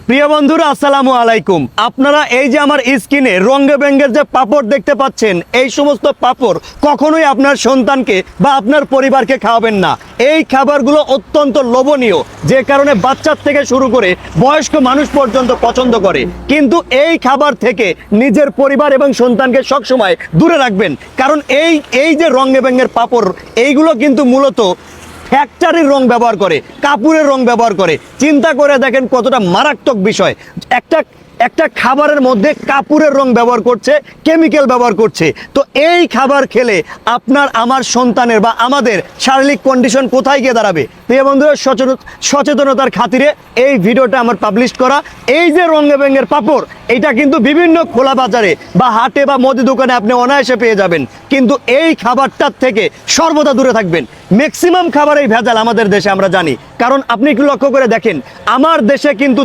প্রিয় বন্ধুরা আসসালামু আলাইকুম। আপনারা এই যে আমার স্ক্রিনে রঙে বেঙ্গের যে পাপড় দেখতে পাচ্ছেন, এই সমস্ত পাপড় কখনোই আপনার সন্তানকে বা আপনার পরিবারকে খাওয়াবেন না। এই খাবারগুলো অত্যন্ত লোভনীয়, যে কারণে বাচ্চার থেকে শুরু করে বয়স্ক মানুষ পর্যন্ত পছন্দ করে। কিন্তু এই খাবার থেকে নিজের পরিবার এবং সন্তানকে সবসময় দূরে রাখবেন, কারণ এই যে রঙে বেঙ্গের পাপড়, এইগুলো কিন্তু মূলত ফ্যাক্টরির রং ব্যবহার করে, কাপড়ের রং ব্যবহার করে। চিন্তা করে দেখেন কতটা মারাত্মক বিষয়। একটা খাবারের মধ্যে কাপড়ের রং ব্যবহার করছে, কেমিক্যাল ব্যবহার করছে। তো এই খাবার খেলে আপনার আমার সন্তানের বা আমাদের শারীরিক কন্ডিশন কোথায় গিয়ে দাঁড়াবে? প্রিয় বন্ধুরা, সচেতনতার খাতিরে এই ভিডিওটা আমার পাবলিশ করা। এই যে রঙে বেঙ্গের পাপড়, এটা কিন্তু বিভিন্ন খোলা বাজারে বা হাটে বা মুদি দোকানে আপনি অনায়াসে পেয়ে যাবেন। কিন্তু এই খাবারটার থেকে সর্বদা দূরে থাকবেন। ম্যাক্সিমাম খাবারেই ভেজাল আমাদের দেশে, আমরা জানি। কারণ আপনি একটু লক্ষ্য করে দেখেন, আমার দেশে কিন্তু